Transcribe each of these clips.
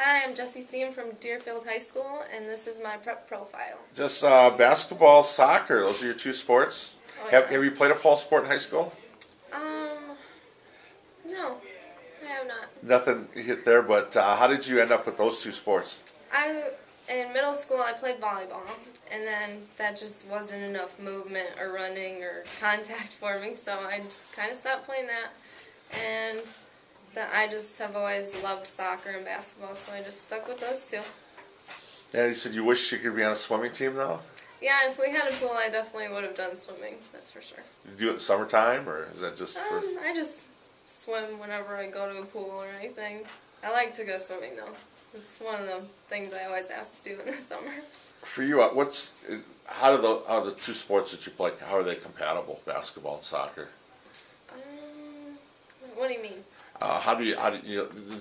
Hi, I'm Steen from Deerfield High School, and this is my prep profile. Just basketball, soccer, those are your two sports. Oh, yeah. Have you played a fall sport in high school? No, I have not. Nothing hit there, but how did you end up with those two sports? In middle school, I played volleyball, and then that just wasn't enough movement or running or contact for me, so I just kind of stopped playing that. And I just have always loved soccer and basketball, so I just stuck with those two. And you said you wish you could be on a swimming team now? Yeah, if we had a pool, I definitely would have done swimming, that's for sure. You do it in summertime, or is that just for... I just swim whenever I go to a pool or anything. I like to go swimming, though. It's one of the things I always ask to do in the summer. For you, how do the two sports that you play, how are they compatible, basketball and soccer? What do you mean? How do you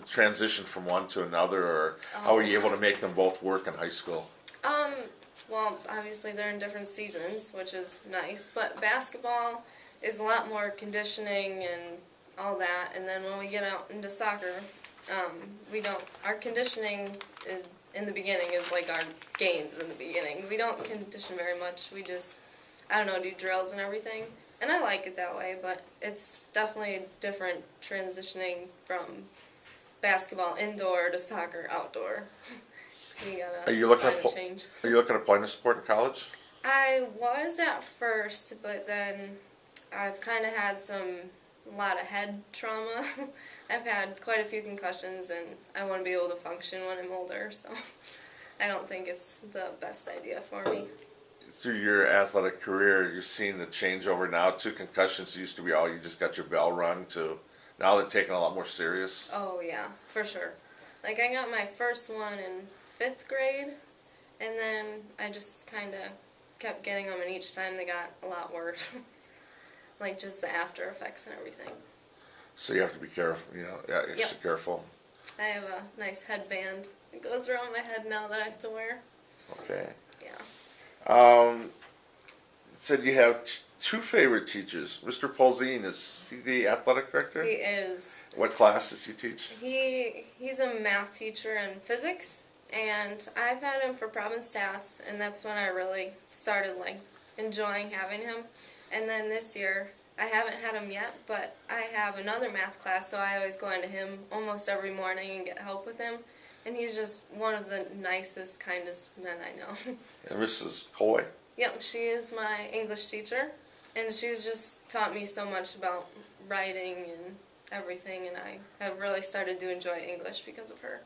transition from one to another, or how are you able to make them both work in high school? Well, obviously they're in different seasons, which is nice, but basketball is a lot more conditioning and all that, and then when we get out into soccer, our conditioning is, in the beginning, is like our games in the beginning. We don't condition very much, we just, do drills and everything. And I like it that way, but it's definitely a different transitioning from basketball indoor to soccer outdoor. So you gotta Are you looking at playing a sport in college? I was at first, but then I've kind of had a lot of head trauma. I've had quite a few concussions, and I want to be able to function when I'm older, so I don't think it's the best idea for me. Through your athletic career, you've seen the changeover now to concussions. Used to be all you just got your bell rung to now they're taken a lot more serious. Oh yeah, for sure. Like I got my first one in 5th grade, and then I just kind of kept getting them, and each time they got a lot worse. Like just the after effects and everything. So you have to be careful, extra careful. I have a nice headband that goes around my head now that I have to wear. Okay. Yeah. Said you have two favorite teachers. Mr. Polzine, is he the athletic director? He is. What class does he teach? He's a math teacher in physics, and I've had him for prob and stats, and that's when I really started enjoying having him. And then this year, I haven't had him yet, but I have another math class, so I always go into him almost every morning and get help with him. And he's just one of the nicest, kindest men I know. And Mrs. Coy? Yep, she is my English teacher, and she's just taught me so much about writing and everything, and I have really started to enjoy English because of her.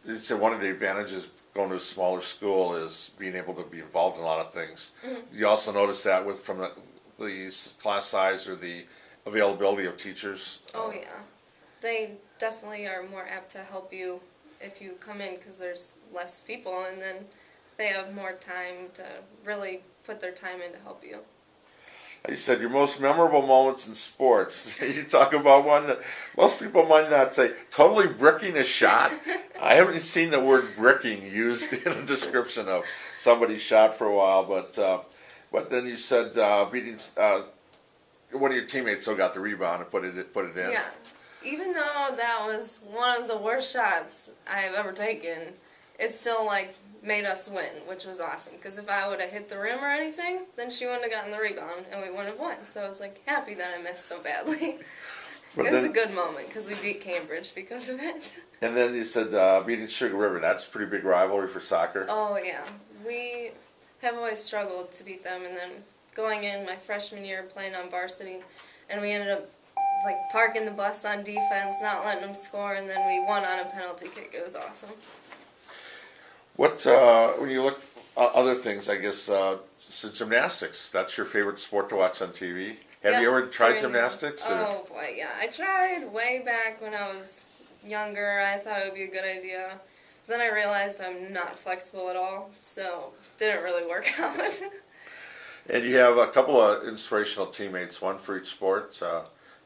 You said one of the advantages going to a smaller school is being able to be involved in a lot of things. Mm-hmm. You also notice that from the class size or the availability of teachers? Oh yeah, they definitely are more apt to help you if you come in because there's less people, and then they have more time to really put their time in to help you. You said your most memorable moments in sports. You talk about one that most people might not say, totally bricking a shot. I haven't seen the word bricking used in a description of somebody's shot for a while, but then you said beating one of your teammates still got the rebound and put it in. Yeah. Even though that was one of the worst shots I've ever taken, it still made us win, which was awesome. Because if I would have hit the rim or anything, then she wouldn't have gotten the rebound, and we wouldn't have won. So I was happy that I missed so badly. It was a good moment because we beat Cambridge because of it. And then you said beating Sugar River. That's a pretty big rivalry for soccer. Oh yeah, we have always struggled to beat them, and then going in my freshman year playing on varsity, and we ended up parking the bus on defense, not letting them score, and then we won on a penalty kick. It was awesome. What, when you look other things, I guess, so gymnastics, that's your favorite sport to watch on TV? Have you ever tried gymnastics? Oh boy, yeah. I tried way back when I was younger. I thought it would be a good idea. Then I realized I'm not flexible at all, so it didn't really work out. And you have a couple of inspirational teammates, one for each sport.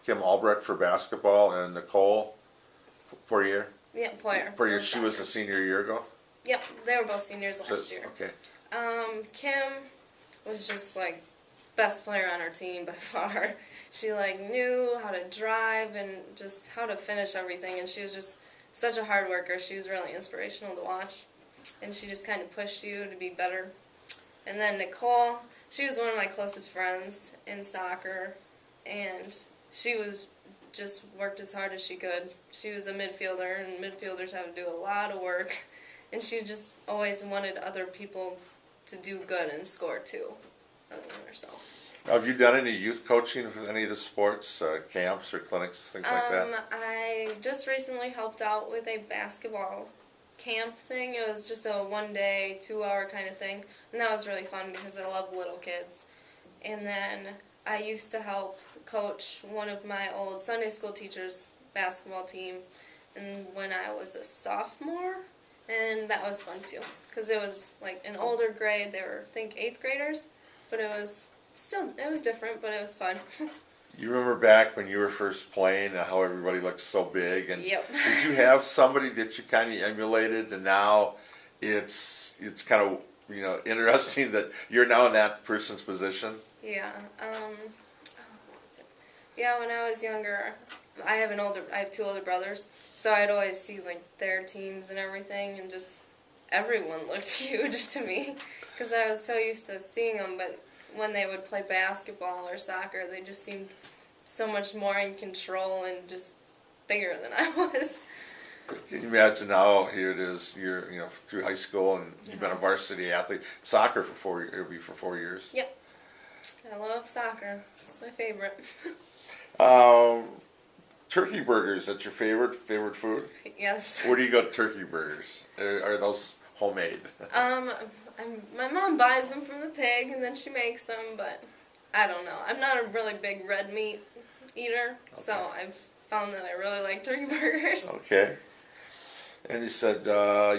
Kim Albrecht for basketball and Nicole Poirier. Yeah, Poirier. Poirier, she was a senior a year ago? Yep, they were both seniors last year. Okay. Kim was just best player on our team by far. She knew how to drive and just how to finish everything, and she was just such a hard worker. She was really inspirational to watch, and she just kind of pushed you to be better. And then Nicole, she was one of my closest friends in soccer, and she was just worked as hard as she could. She was a midfielder, and midfielders have to do a lot of work, and she just always wanted other people to do good and score too, other than herself. Have you done any youth coaching with any of the sports, camps or clinics, things like that? I just recently helped out with a basketball camp thing. It was just a 1-day, 2-hour kind of thing, and that was really fun because I love little kids. And then I used to help coach one of my old Sunday school teachers' basketball team, and when I was a sophomore, and that was fun too, because it was like an older grade. They were, I think, 8th graders, but it was different, but it was fun. You remember back when you were first playing, how everybody looked so big, and Yep. did you have somebody that you kind of emulated, and now it's kind of interesting that you're now in that person's position? Yeah. What was it? Yeah, when I was younger, I have 2 older brothers, so I'd always see like their teams and everything, and just everyone looked huge to me because I was so used to seeing them. But when they would play basketball or soccer, they just seemed so much more in control and just bigger than I was. Can you imagine now? Here it is. You're through high school, and you've been a varsity athlete. Soccer for 4 years. Yep. I love soccer. It's my favorite. Turkey burgers. That's your favorite food? Yes. Where do you go to turkey burgers? Are those homemade? My mom buys them from the pig, and then she makes them, but I don't know. I'm not a really big red meat eater, so I've found that I really like turkey burgers. Okay. And you said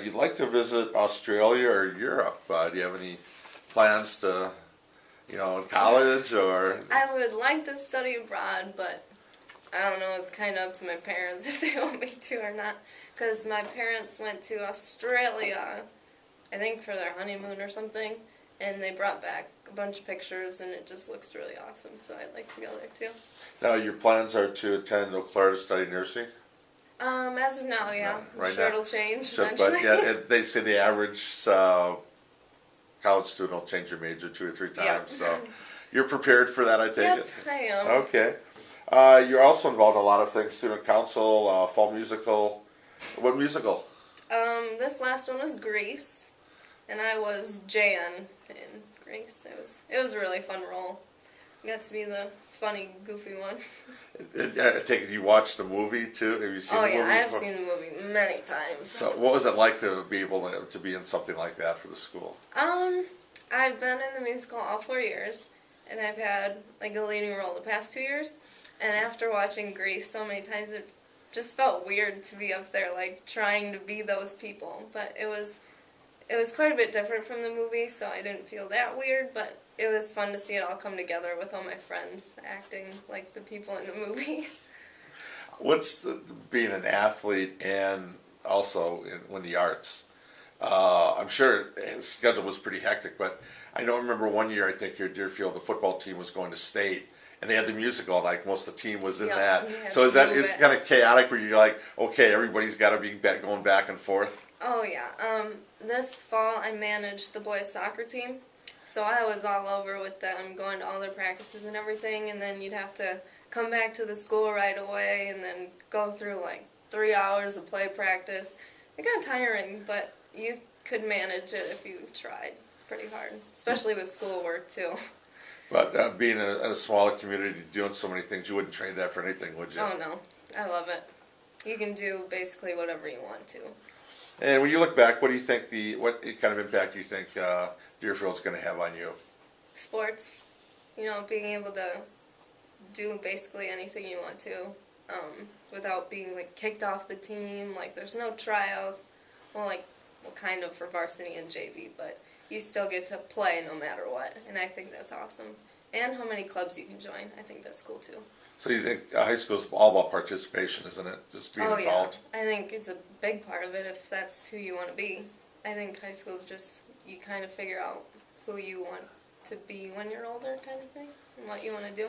you'd like to visit Australia or Europe. Do you have any plans to, in college or? I would like to study abroad, but I don't know. It's kind of up to my parents if they want me to or not. Because my parents went to Australia, I think for their honeymoon or something, and they brought back a bunch of pictures, and it just looks really awesome. So I'd like to go there too. Now your plans are to attend Eau Claire to study nursing? As of now, yeah. Right I'm sure now. it'll change So, eventually. but yeah, they say the average college student will change your major 2 or 3 times. Yep. So you're prepared for that, I take Yep, it? I am. Okay. You're also involved in a lot of things, student council, fall musical. What musical? This last one was Grease, and I was Jan in Grease. It was a really fun role. I got to be the funny, goofy one. I take it you watched the movie too? Have you seen the movie? Oh yeah, I've before? seen the movie many times. So what was it like to be able to be in something like that for the school? I've been in the musical all 4 years, and I've had like a leading role the past 2 years. And after watching Grease so many times, it just felt weird to be up there like trying to be those people. But it was quite a bit different from the movie, so I didn't feel that weird. But it was fun to see it all come together with all my friends acting like the people in the movie. What's being an athlete and also in the arts? I'm sure his schedule was pretty hectic, but I remember one year, I think here at Deerfield, the football team was going to state, and they had the musical, like most of the team was in that. So it's kind of chaotic where you're like, okay, everybody's got to be going back and forth? Oh yeah. This fall I managed the boys soccer team, so I was all over with them, going to all their practices and everything, and then you'd have to come back to the school right away and then go through like 3 hours of play practice. It got tiring, but you could manage it if you tried pretty hard, especially with schoolwork too. But being in a smaller community, doing so many things, you wouldn't trade that for anything, would you? Oh no, I love it. You can do basically whatever you want to. And when you look back, what do you think what kind of impact do you think Deerfield's going to have on you? Sports, being able to do basically anything you want to, without being like kicked off the team. Like there's no tryouts. Well, kind of for varsity and JV, but you still get to play no matter what, and I think that's awesome. And how many clubs you can join, I think that's cool too. So you think high school is all about participation, isn't it? Just being involved? Yeah. I think it's a big part of it if that's who you want to be. I think high school is just, you kind of figure out who you want to be when you're older kind of thing, and what you want to do.